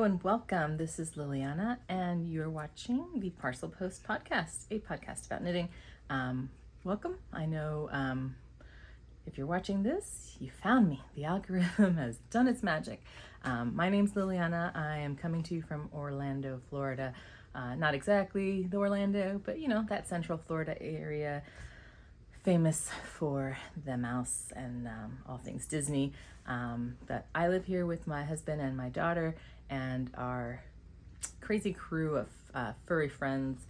Hello and welcome. This is Liliana, and you're watching the Parcel Post podcast, a podcast about knitting. Welcome. I know if you're watching this, you found me. The algorithm has done its magic. My name's Liliana. I am coming to you from Orlando, Florida. Not exactly the Orlando, but that Central Florida area, famous for the mouse and all things Disney. But I live here with my husband and my daughter and our crazy crew of furry friends.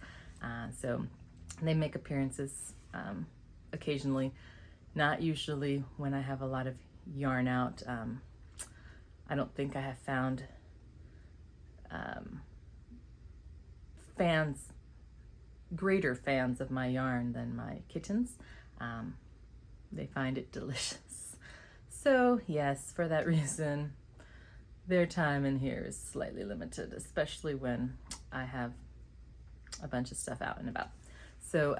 So they make appearances occasionally, not usually when I have a lot of yarn out. I don't think I have found greater fans of my yarn than my kittens. They find it delicious. So yes, for that reason, their time in here is slightly limited, especially when I have a bunch of stuff out and about. So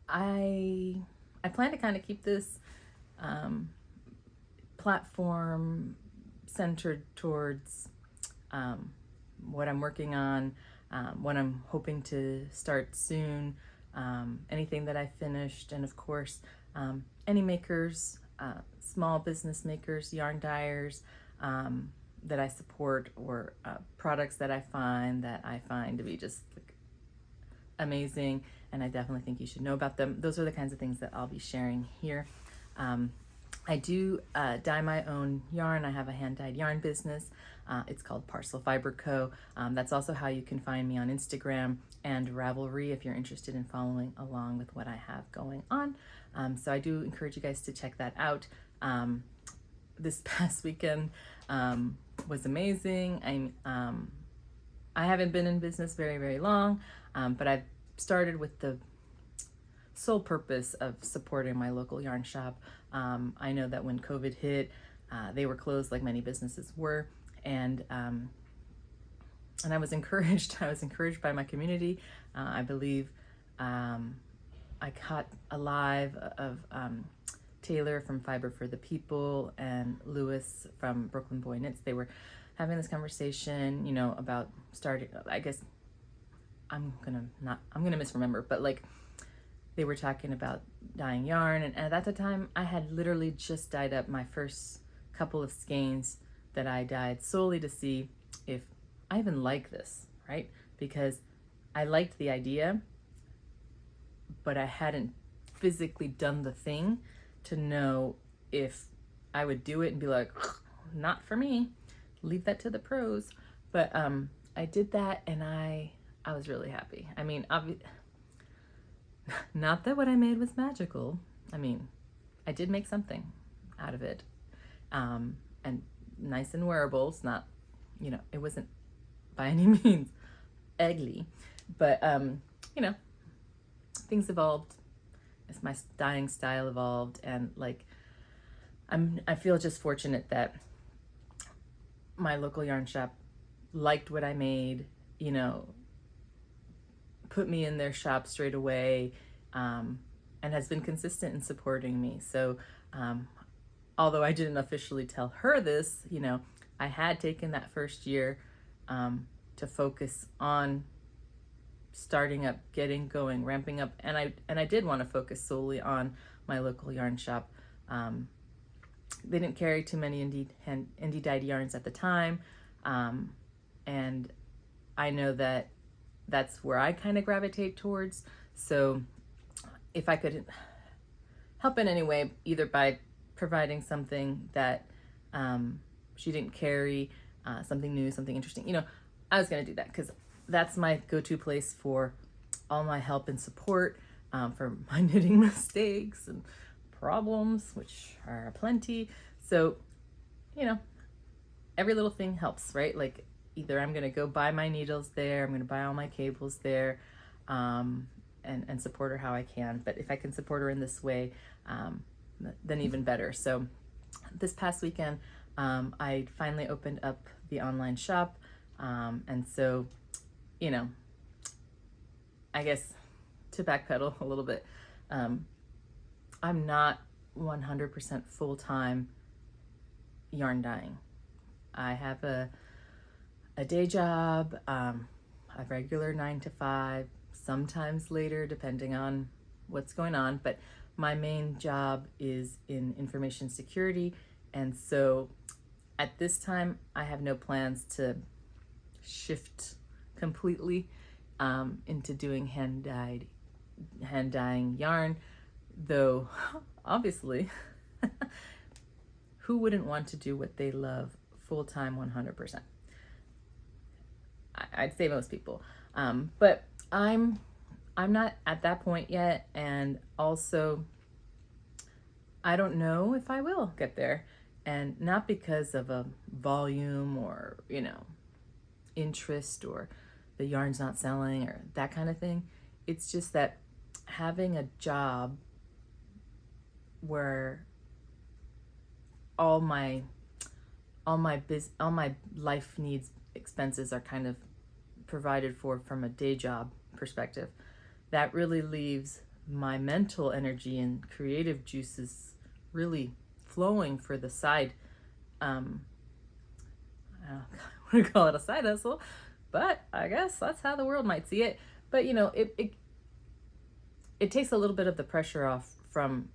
I plan to kind of keep this platform centered towards what I'm working on, what I'm hoping to start soon, anything that I finished, and of course, any makers, small business makers, yarn dyers that I support, or products that I find to be just amazing, and I definitely think you should know about them. Those are the kinds of things that I'll be sharing here. I do dye my own yarn. I have a hand-dyed yarn business. It's called Parcel Fiber Co. That's also how you can find me on Instagram and Ravelry if you're interested in following along with what I have going on. So I do encourage you guys to check that out. This past weekend was amazing. I haven't been in business very, very long, but I've started with the sole purpose of supporting my local yarn shop. I know that when COVID hit, they were closed like many businesses were, and I was encouraged. I was encouraged by my community. I believe I caught a live of Taylor from Fiber for the People and Lewis from Brooklyn Boy Knits. They were having this conversation, about starting. I guess I'm gonna misremember, but like they were talking about dyeing yarn, and at the time I had literally just dyed up my first couple of skeins that I dyed solely to see if I even like this, right? Because I liked the idea, but I hadn't physically done the thing to know if I would do it and be like, not for me, leave that to the pros. But I did that, and I was really happy. I mean, not that what I made was magical. I mean, I did make something out of it, and nice and wearable. It's not, it wasn't by any means ugly, but things evolved as my dyeing style evolved, and like I feel just fortunate that my local yarn shop liked what I made, put me in their shop straight away, and has been consistent in supporting me. So although I didn't officially tell her this, I had taken that first year to focus on starting up, getting going, ramping up, and I did want to focus solely on my local yarn shop. They didn't carry too many indie dyed yarns at the time, and I know that that's where I kind of gravitate towards. So if I could help in any way, either by providing something that she didn't carry, something new, something interesting, I was going to do that, because that's my go-to place for all my help and support, for my knitting mistakes and problems, which are plenty. So, every little thing helps, right? Like, either I'm going to go buy my needles there, I'm going to buy all my cables there, and support her how I can. But if I can support her in this way, then even better. So this past weekend, I finally opened up the online shop. And so, I guess to backpedal a little bit, I'm not 100% full-time yarn dyeing. I have a a day job, a regular 9 to 5, sometimes later depending on what's going on, but my main job is in information security, and so at this time I have no plans to shift completely into doing hand dyeing yarn, though obviously who wouldn't want to do what they love full-time 100%? I'd say most people, but I'm not at that point yet, and also I don't know if I will get there, and not because of a volume or interest or the yarn's not selling or that kind of thing. It's just that having a job where all my life needs expenses are kind of provided for from a day job perspective, that really leaves my mental energy and creative juices really flowing for the side. I don't want to call it a side hustle, but I guess that's how the world might see it. But it takes a little bit of the pressure off from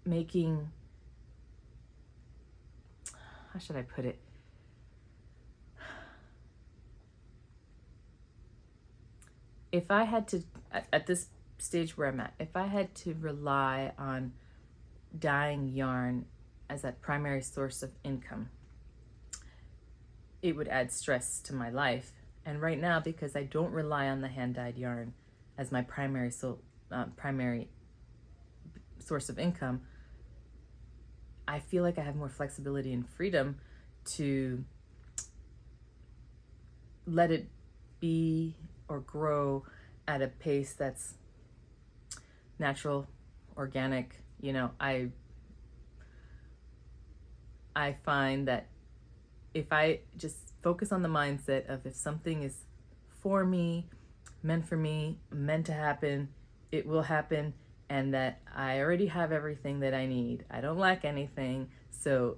making, how should I put it? If I had to, at this stage where I'm at, if I had to rely on dyeing yarn as a primary source of income, it would add stress to my life. And right now, because I don't rely on the hand-dyed yarn as my primary source of income, I feel like I have more flexibility and freedom to let it be or grow at a pace that's natural, organic. I find that if I just focus on the mindset of if something is for me, meant to happen, it will happen, and that I already have everything that I need. I don't lack anything, so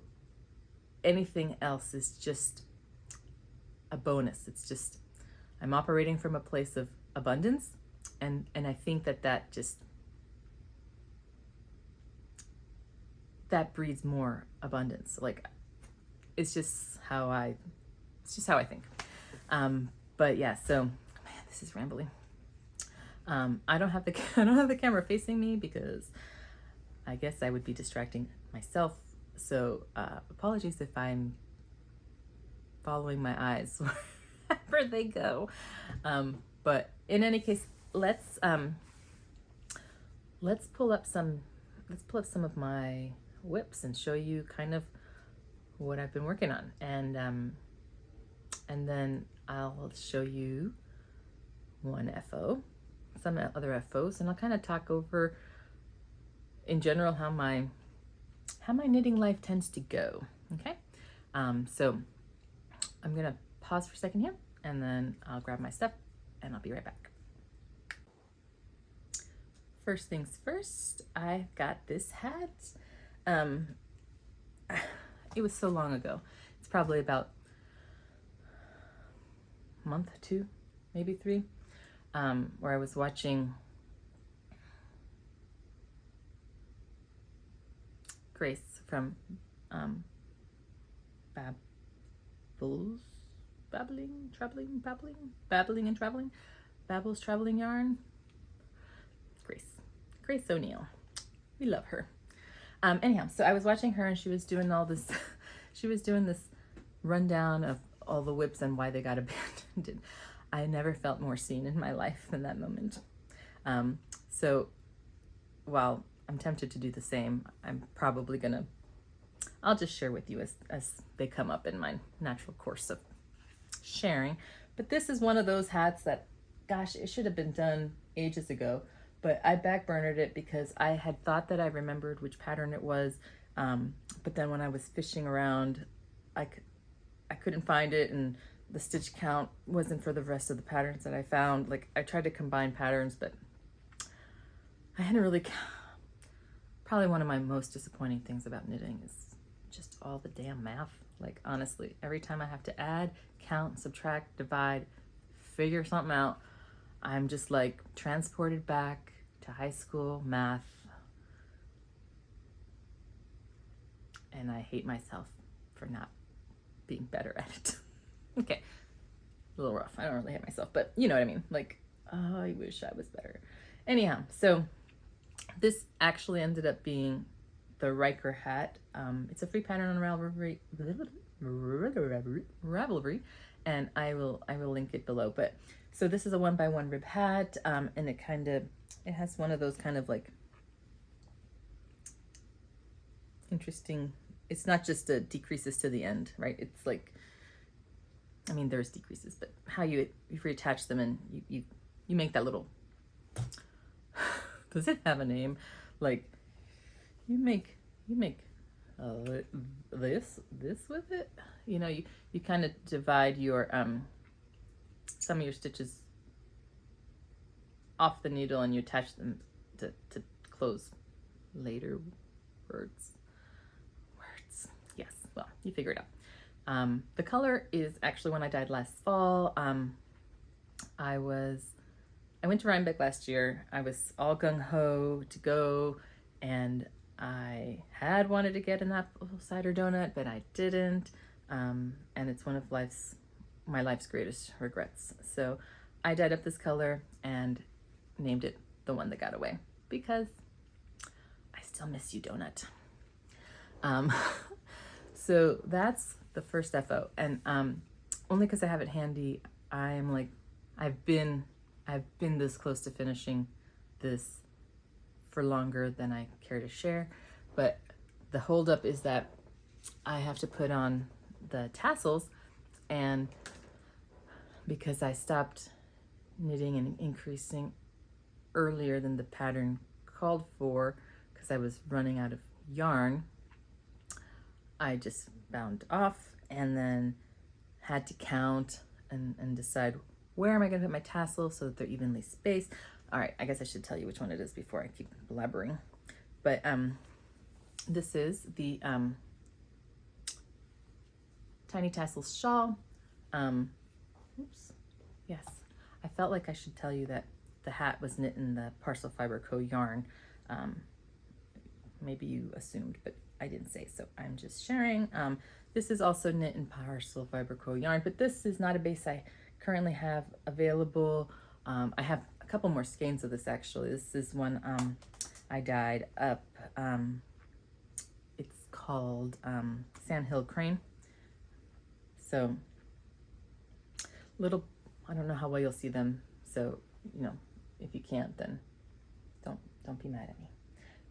anything else is just a bonus. It's just, I'm operating from a place of abundance, and I think that breeds more abundance. Like, it's just how I think. But yeah, so man, this is rambling. I don't have the camera facing me because I guess I would be distracting myself. So apologies if I'm following my eyes wherever they go. But in any case, let's pull up some of my whips and show you kind of what I've been working on, and then I'll show you one FO, some other FOs, and I'll kind of talk over in general how my knitting life tends to go. Okay, so I'm gonna pause for a second here, and then I'll grab my stuff and I'll be right back. First things first, I've got this hat. It was so long ago. It's probably about a month, 2, maybe 3, where I was watching Grace from Babbles Traveling Yarn. Grace O'Neill. We love her. Anyhow, so I was watching her and she was doing all this, she was doing this rundown of all the whips and why they got abandoned. I never felt more seen in my life than that moment. So while I'm tempted to do the same, I'm probably I'll just share with you as they come up in my natural course of sharing. But this is one of those hats that, gosh, it should have been done ages ago. But I backburnered it because I had thought that I remembered which pattern it was. But then when I was fishing around, I couldn't find it, and the stitch count wasn't for the rest of the patterns that I found. Like, I tried to combine patterns, but I hadn't really, probably one of my most disappointing things about knitting is just all the damn math. Like, honestly, every time I have to add, count, subtract, divide, figure something out, I'm just like transported back to high school math. And I hate myself for not being better at it. Okay, a little rough. I don't really hate myself, but you know what I mean. Like, oh, I wish I was better. Anyhow, so this actually ended up being the Riker Hat. It's a free pattern on Ravelry, and I will link it below. But so this is a 1x1 rib hat, and it has one of those kind of like interesting. It's not just a decreases to the end, right? It's like, I mean, there's decreases, but how you reattach them and you make that little. Does it have a name? Like, you make this with it. You know, you kind of divide your some of your stitches off the needle and you attach them to close later. Words. Yes. Well, you figure it out. The color is actually one I dyed last fall. I went to Rhinebeck last year. I was all gung-ho to go, and I had wanted to get an apple cider donut, but I didn't. And it's one of my life's greatest regrets. So I dyed up this color and named it the one that got away, because I still miss you, donut. So that's the first FO, and only because I have it handy, I'm like, I've been this close to finishing this for longer than I care to share, but the holdup is that I have to put on the tassels, and because I stopped knitting and increasing earlier than the pattern called for, because I was running out of yarn, I just bound off and then had to count and decide where am I going to put my tassels so that they're evenly spaced. All right, I guess I should tell you which one it is before I keep blabbering. But this is the Tiny Tassels shawl. Oops. Yes, I felt like I should tell you that the hat was knit in the Parcel Fiber Co yarn. Maybe you assumed, but I didn't say, so I'm just sharing. This is also knit in Parcel Fiber Co yarn, but this is not a base I currently have available. I have a couple more skeins of this actually. This is one I dyed up. It's called Sandhill Crane. So little, I don't know how well you'll see them. So, you know, if you can't, then don't be mad at me.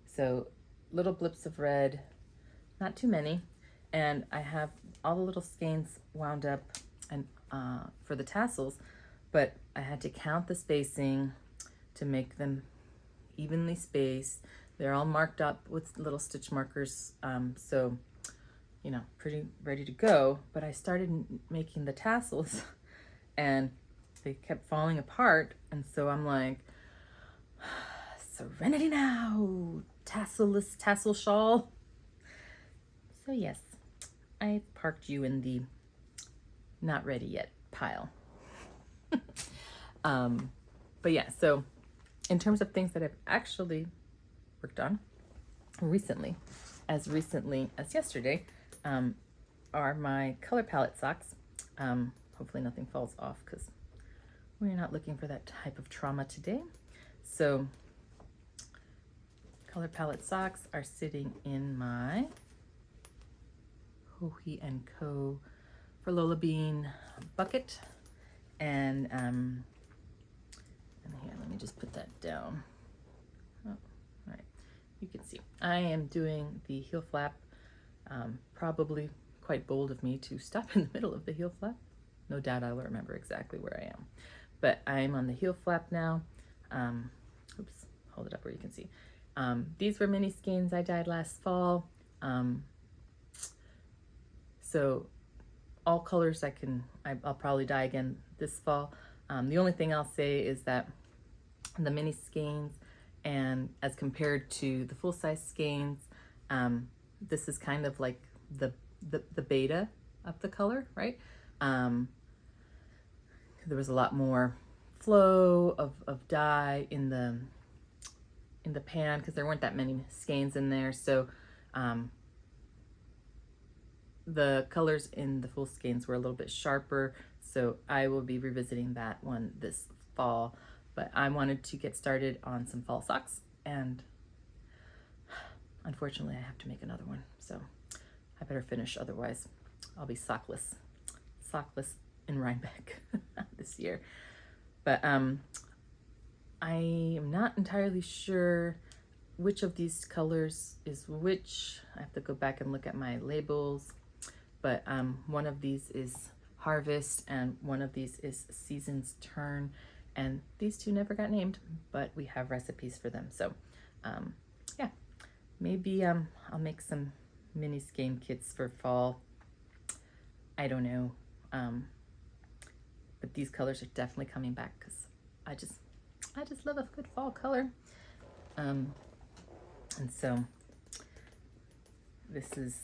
So little blips of red, not too many, and I have all the little skeins wound up and for the tassels, but I had to count the spacing to make them evenly spaced. They're all marked up with little stitch markers, so you know, pretty ready to go. But I started making the tassels and they kept falling apart, and so I'm like, serenity now, tasselless tassel shawl. So yes, I parked you in the not ready yet pile. But yeah, so in terms of things that I've actually worked on recently as yesterday, are my color palette socks. Hopefully nothing falls off because we're not looking for that type of trauma today. So color palette socks are sitting in my Jody and Co for Lola Bean bucket, and here, let me just put that down. Oh, all right, you can see I am doing the heel flap. Probably quite bold of me to stop in the middle of the heel flap. No doubt I will remember exactly where I am, but I'm on the heel flap now. Oops, hold it up where you can see. These were mini skeins I dyed last fall. So all colors I'll probably dye again this fall. The only thing I'll say is that the mini skeins, and as compared to the full-size skeins, this is kind of like the beta of the color, right? There was a lot more flow of dye in the pan because there weren't that many skeins in there. So the colors in the full skeins were a little bit sharper. So I will be revisiting that one this fall. But I wanted to get started on some fall socks, and unfortunately I have to make another one. So I better finish, otherwise I'll be sockless in Rhinebeck this year. But I am not entirely sure which of these colors is which. I have to go back and look at my labels. But one of these is Harvest and one of these is Season's Turn. And these two never got named, but we have recipes for them. So yeah, maybe I'll make some mini skein kits for fall. I don't know. But these colors are definitely coming back because I just love a good fall color. And so this is,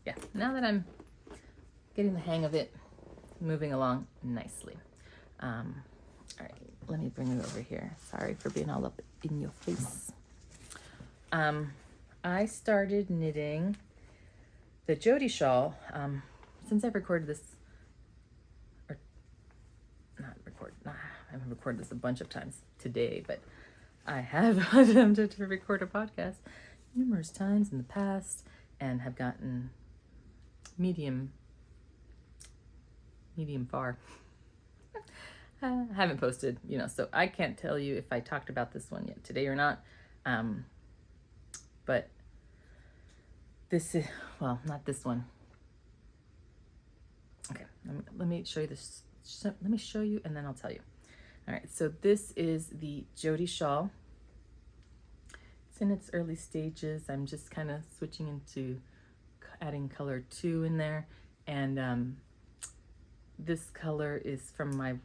yeah, now that I'm getting the hang of it, moving along nicely. All right, let me bring it over here. Sorry for being all up in your face. I started knitting the Jody Shawl. Since I've recorded this, or I haven't recorded this a bunch of times today, but I have attempted to record a podcast numerous times in the past and have gotten medium far. I haven't posted, so I can't tell you if I talked about this one yet today or not. But this is, well, not this one. Okay, let me show you this. Let me show you and then I'll tell you. All right, so this is the Jody Shawl. It's in its early stages. I'm just kind of switching into adding color 2 in there. And this color is from my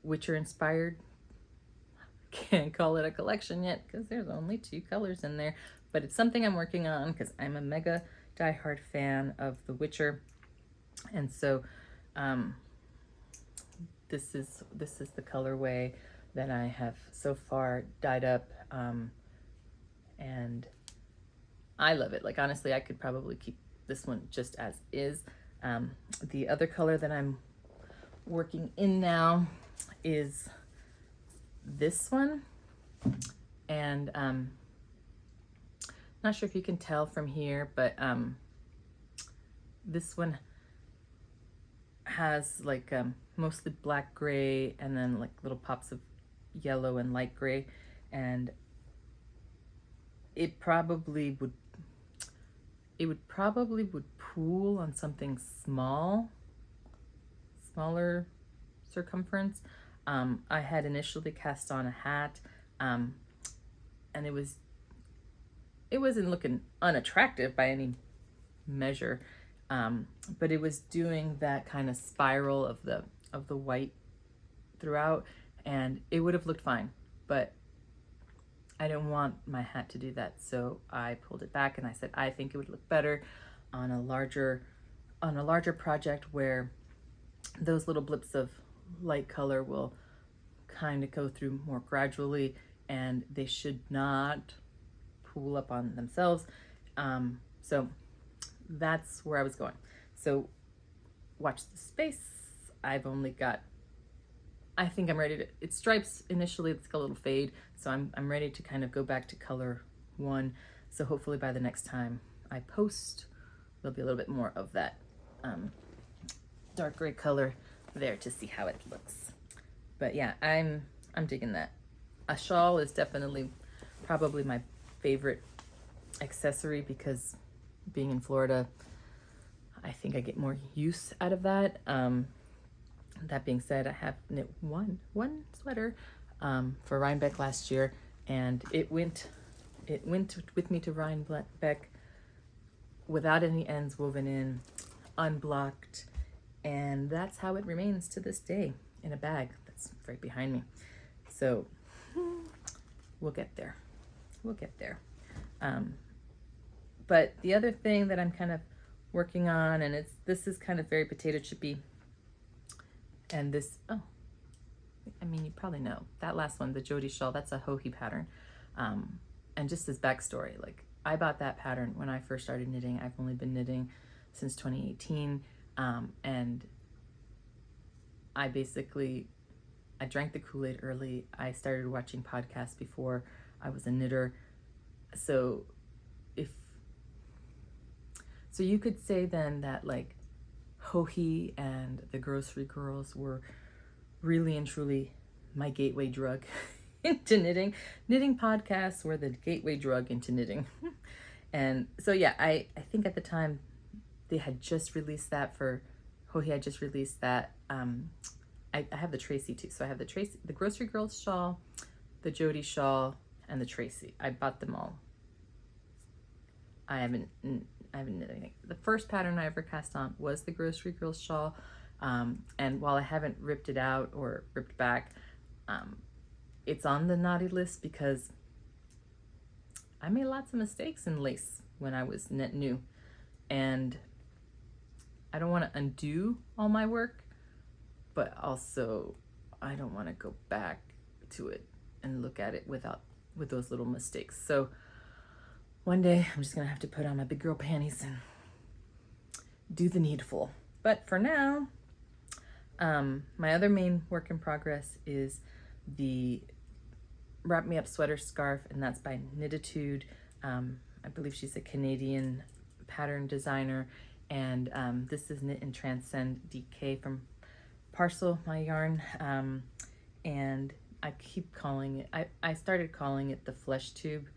Witcher inspired. Can't call it a collection yet because there's only 2 colors in there, but it's something I'm working on because I'm a mega diehard fan of The Witcher. And so this is the colorway that I have so far dyed up, and I love it. Like, honestly, I could probably keep this one just as is. The other color that I'm working in now is this one, and not sure if you can tell from here, but this one has like mostly black gray and then like little pops of yellow and light gray, and it probably would pool on something smaller circumference. I had initially cast on a hat, and it wasn't looking unattractive by any measure, but it was doing that kind of spiral of the white throughout, and it would have looked fine, but I didn't want my hat to do that, so I pulled it back and I said I think it would look better on a larger project where those little blips of light color will kind of go through more gradually and they should not pool up on themselves. So that's where I was going. So watch the space. I've only got, I think I'm ready to, it stripes initially, it's got a little fade, so I'm ready to kind of go back to color 1. So hopefully by the next time I post, there'll be a little bit more of that dark gray color there to see how it looks. But yeah, I'm digging that. A shawl is definitely probably my favorite accessory because being in Florida, I think I get more use out of that. That being said, I have knit one sweater for Rhinebeck last year, and it went with me to Rhinebeck without any ends woven in, unblocked, and that's how it remains to this day in a bag that's right behind me. So we'll get there. But the other thing that I'm kind of working on, and this is kind of very potato chippy, and this, oh, I mean, you probably know that last one, the Jody Shawl, that's a Hohi pattern. And just as backstory, like I bought that pattern when I first started knitting. I've only been knitting since 2018. And I drank the Kool-Aid early. I started watching podcasts before I was a knitter. So you could say then that like Hohi and the Grocery Girls were really and truly my gateway drug into knitting. Knitting podcasts were the gateway drug into knitting. And so yeah, I think at the time they had just released that for Hohi. I just released that. I have the Tracy too. So I have the Grocery Girls shawl, the Jody shawl, and the Tracy. I bought them all. I haven't knit anything. The first pattern I ever cast on was the Grocery Girls shawl. And while I haven't ripped it out or ripped back, it's on the naughty list because I made lots of mistakes in lace when I was net new. And I don't want to undo all my work, but also I don't want to go back to it and look at it with those little mistakes. So one day I'm just gonna have to put on my big girl panties and do the needful. But for now, my other main work in progress is the Wrap Me Up Sweater Scarf, and that's by Knititude. I believe she's a Canadian pattern designer, and this is Knit and Transcend DK from Parcel, my yarn, and I keep calling it, I started calling it the flesh tube.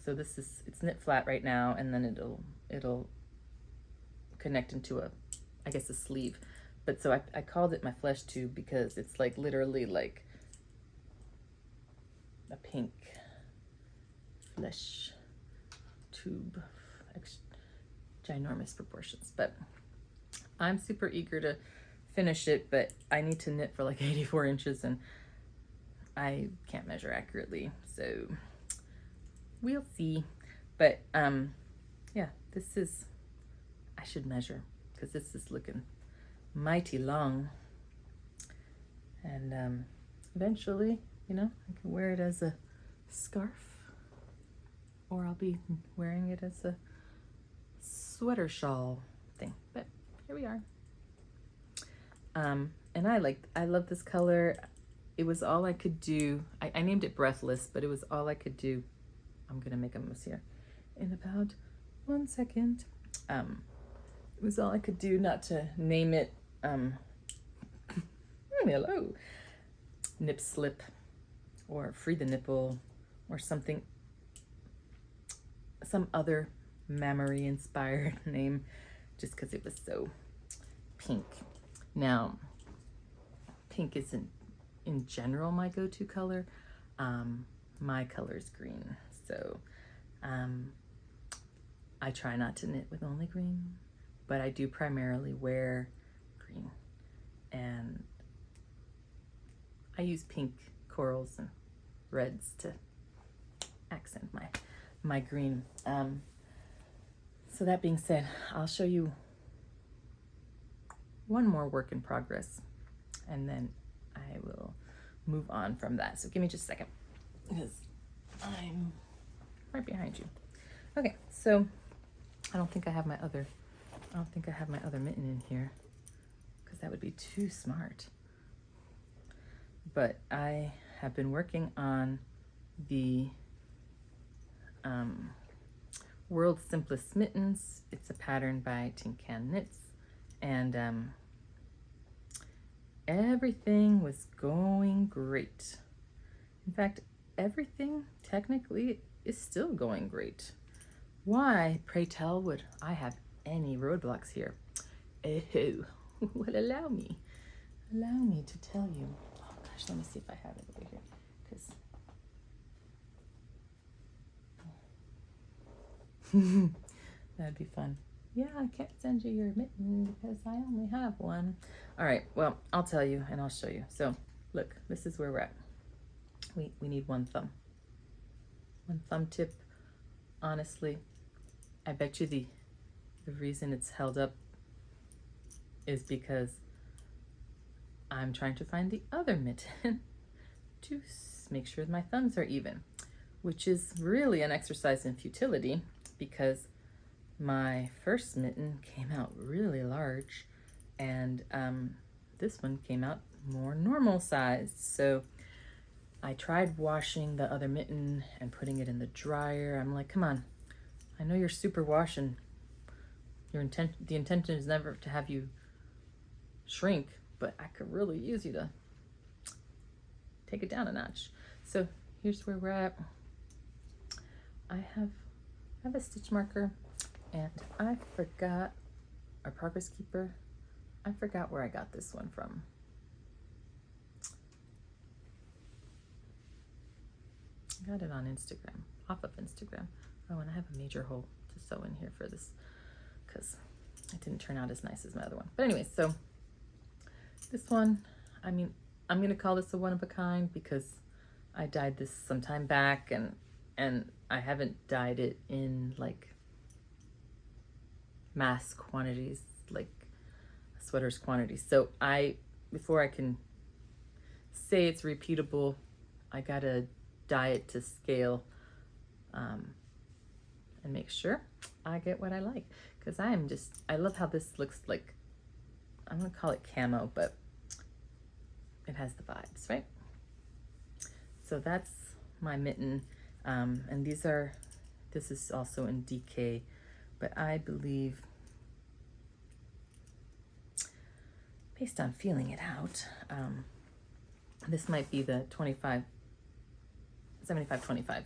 So it's knit flat right now, and then it'll connect into a sleeve. But so I called it my flesh tube because it's like literally like a pink flesh tube, ginormous proportions. But I'm super eager to finish it, but I need to knit for like 84 inches and I can't measure accurately, so we'll see. But yeah, I should measure because this is looking mighty long, and eventually, I can wear it as a scarf, or I'll be wearing it as a sweater shawl thing. But here we are. And I love this color. It was all I could do. I named it Breathless, but it was all I could do. I'm gonna make a mess here in about 1 second. It was all I could do not to name it hello, Nip Slip or Free the Nipple or something, some other memory inspired name, just because it was so pink. Now, pink isn't in general my go-to color. My color is green, so I try not to knit with only green, but I do primarily wear green, and I use pink corals and reds to accent my green. So that being said, I'll show you one more work in progress, and then I will move on from that. So give me just a second, because I'm right behind you. Okay, so I don't think I have my other mitten in here, because that would be too smart. But I have been working on the World's Simplest Mittens. It's a pattern by Tin Can Knits, and everything was going great. In fact, everything technically is still going great. Why, pray tell, would I have any roadblocks here? Oh, well, allow me to tell you. Oh gosh, let me see if I have it over here, because that'd be fun. Yeah, I can't send you your mitten because I only have one. All right, well, I'll tell you and I'll show you. So look, this is where we're at. We need one thumb tip. Honestly, I bet you the reason it's held up is because I'm trying to find the other mitten to make sure my thumbs are even, which is really an exercise in futility because my first mitten came out really large and this one came out more normal sized. So I tried washing the other mitten and putting it in the dryer. I'm like, come on, I know you're super washing. The intention is never to have you shrink, but I could really use you to take it down a notch. So here's where we're at. I have a stitch marker and I forgot our progress keeper. I forgot where I got this one from. I got it on Instagram, off of Instagram. Oh, and I have a major hole to sew in here for this because it didn't turn out as nice as my other one. But anyway, so this one, I mean, I'm gonna call this a one of a kind because I dyed this some time back and I haven't dyed it in like mass quantities, like sweaters quantities. So before I can say it's repeatable, I gotta dye it to scale and make sure I get what I like. Because I love how this looks like, I'm gonna call it camo, but it has the vibes, right? So that's my mitten. And this is also in DK, but I believe, based on feeling it out, this might be the 75-25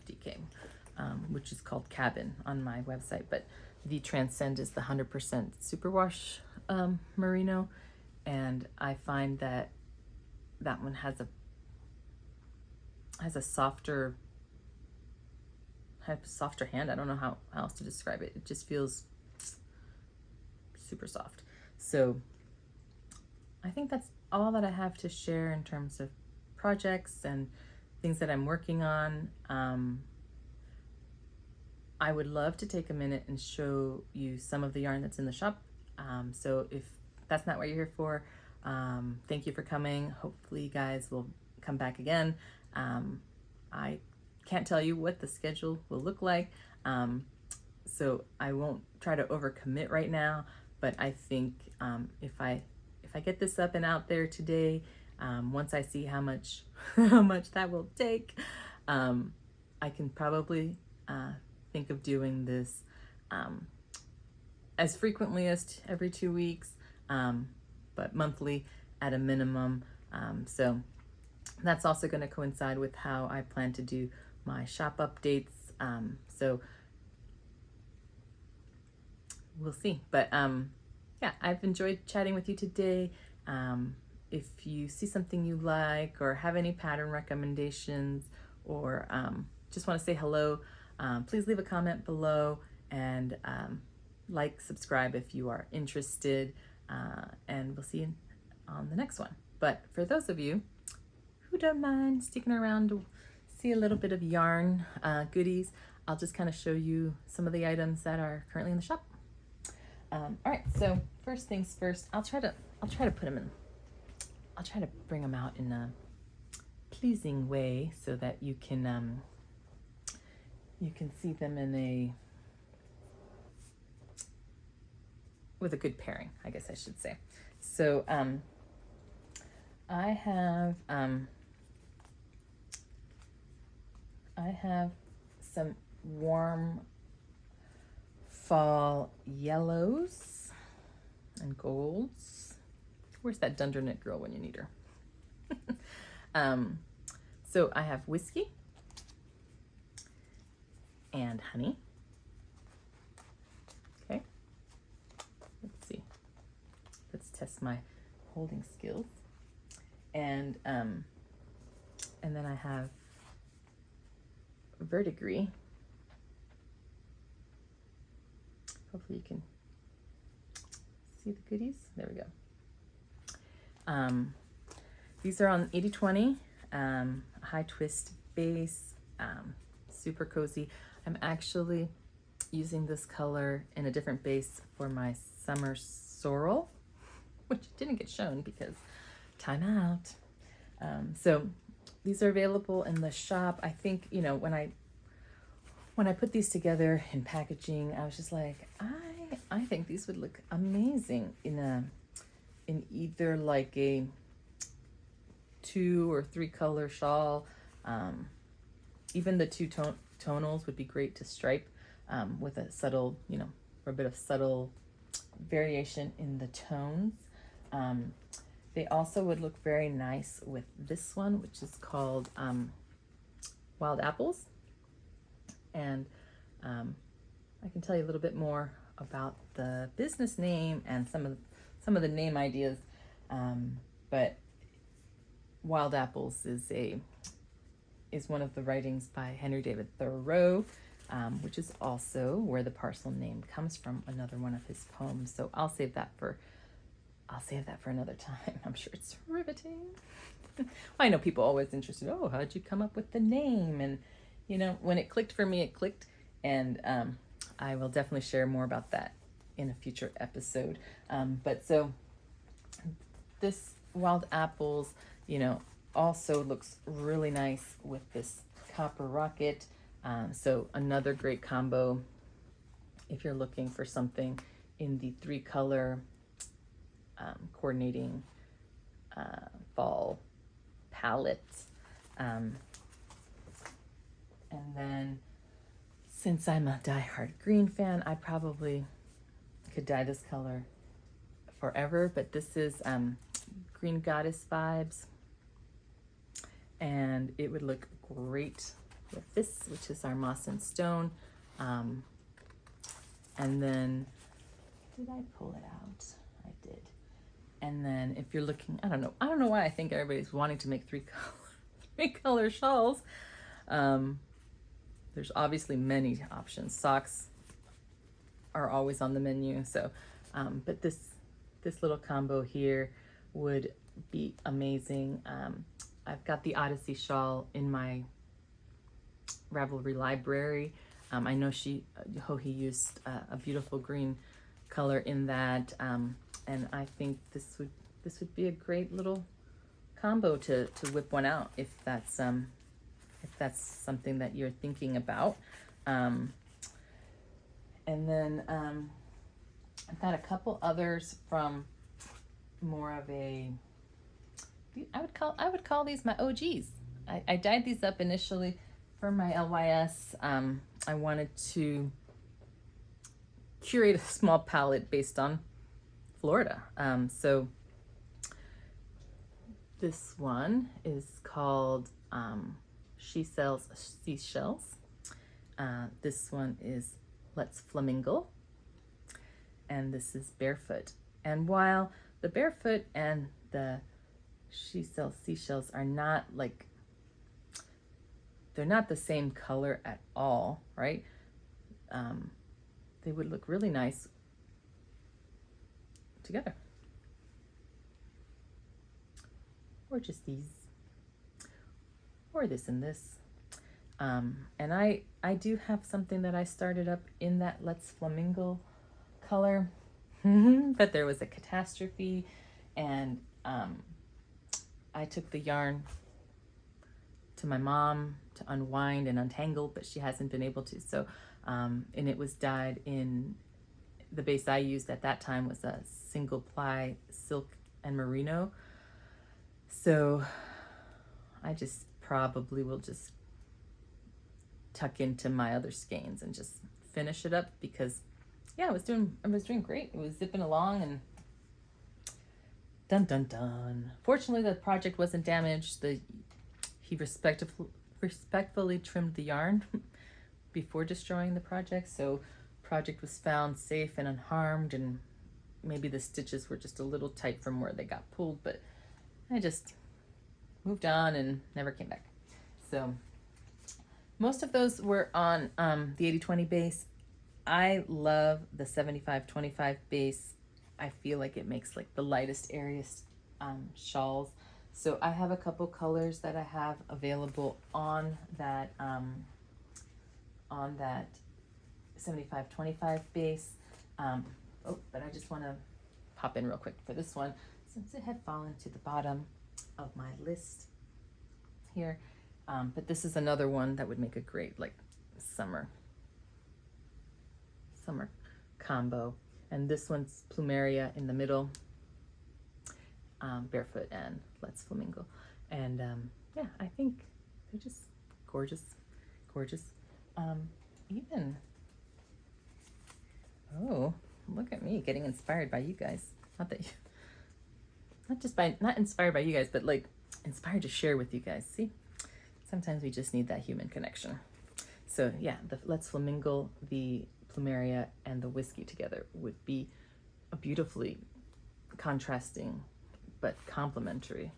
DK, which is called Cabin on my website, but the Transcend is the 100% superwash merino, and I find that one has a softer hand. I don't know how else to describe it. It just feels super soft. So I think that's all that I have to share in terms of projects and things that I'm working on. I would love to take a minute and show you some of the yarn that's in the shop. So if that's not what you're here for, thank you for coming. Hopefully you guys will come back again. I can't tell you what the schedule will look like, so I won't try to overcommit right now, but I think if I get this up and out there today, once I see how much that will take, I can probably think of doing this as frequently as every 2 weeks, but monthly at a minimum. So that's also going to coincide with how I plan to do my shop updates. So we'll see. But yeah, I've enjoyed chatting with you today. If you see something you like or have any pattern recommendations or just want to say hello, please leave a comment below and like, subscribe if you are interested, and we'll see you on the next one. But for those of you who don't mind sticking around to see a little bit of yarn goodies, I'll just kind of show you some of the items that are currently in the shop. All right, so first things first, I'll try to put them in. I'll try to bring them out in a pleasing way so that you can see them with a good pairing, I guess I should say. So I have some warm fall yellows and golds. Where's that Dunderknit girl when you need her? So I have whiskey and honey. Okay, let's see. Let's test my holding skills. And then I have verdigris. Hopefully you can see the goodies. There we go. These are on 80/20, high twist base, super cozy. I'm actually using this color in a different base for my summer sorrel, which didn't get shown because time out. So these are available in the shop. I think, you know, when I put these together in packaging, I was just like, I think these would look amazing in either like a 2 or 3 color shawl. Even the 2 tonals would be great to stripe with a subtle, you know, for a bit of subtle variation in the tones. They also would look very nice with this one, which is called Wild Apples. And I can tell you a little bit more about the business name and some of the name ideas. But Wild Apples is one of the writings by Henry David Thoreau, which is also where the parcel name comes from, another one of his poems. So I'll save that for another time. I'm sure it's riveting. I know people are always interested. Oh, how'd you come up with the name? And you know, when it clicked for me, it clicked. And I will definitely share more about that in a future episode. But so this Wild Apples, you know, also looks really nice with this Copper Rocket. So another great combo if you're looking for something in the 3 color coordinating fall palette. And then since I'm a diehard green fan, I probably could dye this color forever, but this is Green Goddess Vibes, and it would look great with this, which is our Moss and Stone. And then, did I pull it out? I did. And then if you're looking, I don't know why I think everybody's wanting to make 3 color shawls. There's obviously many options. Socks are always on the menu. So, but this little combo here would be amazing. I've got the Odyssey shawl in my Ravelry library. I know he used a beautiful green color in that, and I think this would be a great little combo to whip one out if that's something that you're thinking about. And then I've got a couple others from more of a, I would call these my OGs. I dyed these up initially for my LYS. I wanted to curate a small palette based on Florida. So this one is called She Sells Seashells. This one is Let's Flamingo. And this is Barefoot. And while the Barefoot and the She Sells Seashells are not like, they're not the same color at all, right? They would look really nice together. Or just these. Or this and this. And I do have something that I started up in that Let's Flamingo color. But there was a catastrophe, and I took the yarn to my mom to unwind and untangle, but she hasn't been able to. So, and it was dyed in, the base I used at that time was a single ply silk and merino. So I just probably will just tuck into my other skeins and just finish it up, because yeah, I was doing great. It was zipping along, and dun dun dun. Fortunately, the project wasn't damaged. He respectfully trimmed the yarn before destroying the project, so project was found safe and unharmed, and maybe the stitches were just a little tight from where they got pulled, but I just moved on and never came back. So most of those were on the 80-20 base. I love the 75-25 base. I feel like it makes like the lightest, airiest shawls. So I have a couple colors that I have available on that 75-25 base. But I just want to pop in real quick for this one since it had fallen to the bottom of my list here. But this is another one that would make a great like summer combo. And this one's Plumeria in the middle, Barefoot and Let's Flamingo. And yeah, I think they're just gorgeous. Even, oh, look at me getting inspired by you guys. Not inspired by you guys, but like inspired to share with you guys. See, sometimes we just need that human connection. So yeah, the Let's Flamingo, the Plumeria, and the whiskey together would be a beautifully contrasting but complementary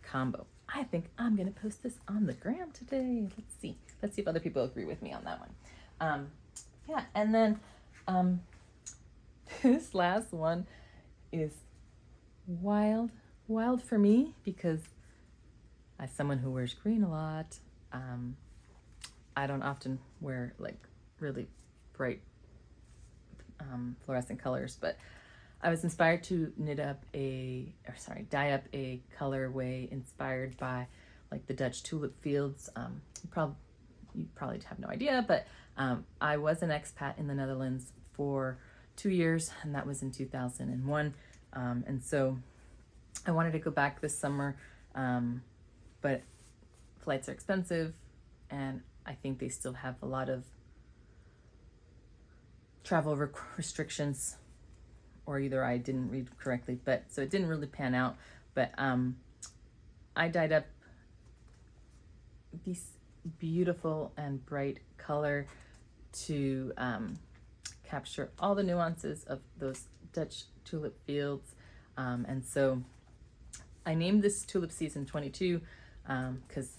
combo. I think I'm gonna post this on the gram today. Let's see if other people agree with me on that one. Yeah, and then this last one is wild for me because as someone who wears green a lot, I don't often wear like really bright fluorescent colors, but I was inspired to dye up a colorway inspired by like the Dutch tulip fields. You probably have no idea, but I was an expat in the Netherlands for 2 years, and that was in 2001. And so I wanted to go back this summer, but flights are expensive, and I think they still have a lot of travel restrictions, or either I didn't read correctly, but so it didn't really pan out. But I dyed up these beautiful and bright color to capture all the nuances of those Dutch tulip fields. And so I named this Tulip Season 22 because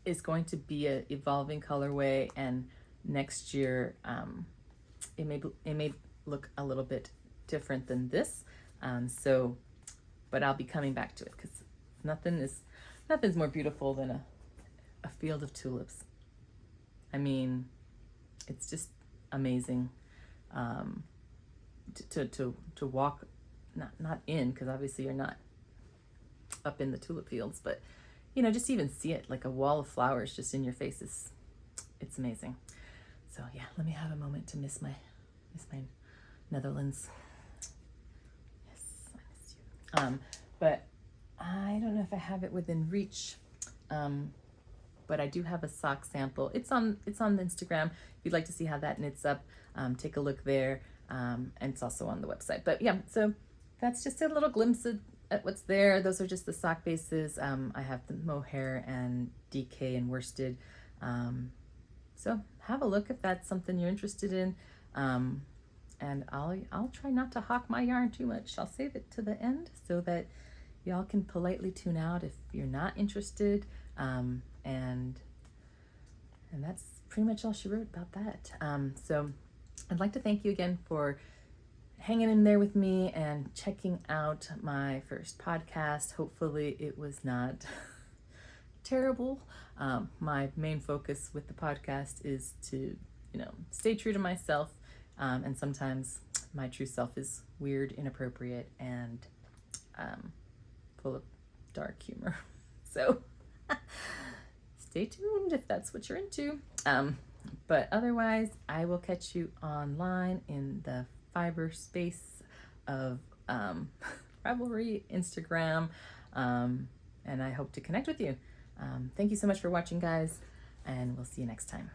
it's going to be an evolving colorway, and next year it may look a little bit different than this. But I'll be coming back to it because nothing's more beautiful than a field of tulips. I mean, it's just amazing to walk, not in, because obviously you're not up in the tulip fields, but you know, just even see it like a wall of flowers just in your face it's amazing. So yeah, let me have a moment to miss my Netherlands. Yes, I missed you. But I don't know if I have it within reach. But I do have a sock sample. It's on the Instagram. If you'd like to see how that knits up, take a look there. And it's also on the website. But yeah, so that's just a little glimpse at what's there. Those are just the sock bases. I have the mohair and DK and worsted. So have a look if that's something you're interested in. And I'll try not to hawk my yarn too much. I'll save it to the end so that y'all can politely tune out if you're not interested. And that's pretty much all she wrote about that. So I'd like to thank you again for hanging in there with me and checking out my first podcast. Hopefully it was not terrible. My main focus with the podcast is to, stay true to myself. And sometimes my true self is weird, inappropriate, and full of dark humor. So stay tuned if that's what you're into. But otherwise, I will catch you online in the fiber space of Ravelry, Instagram, and I hope to connect with you. Thank you so much for watching, guys, and we'll see you next time.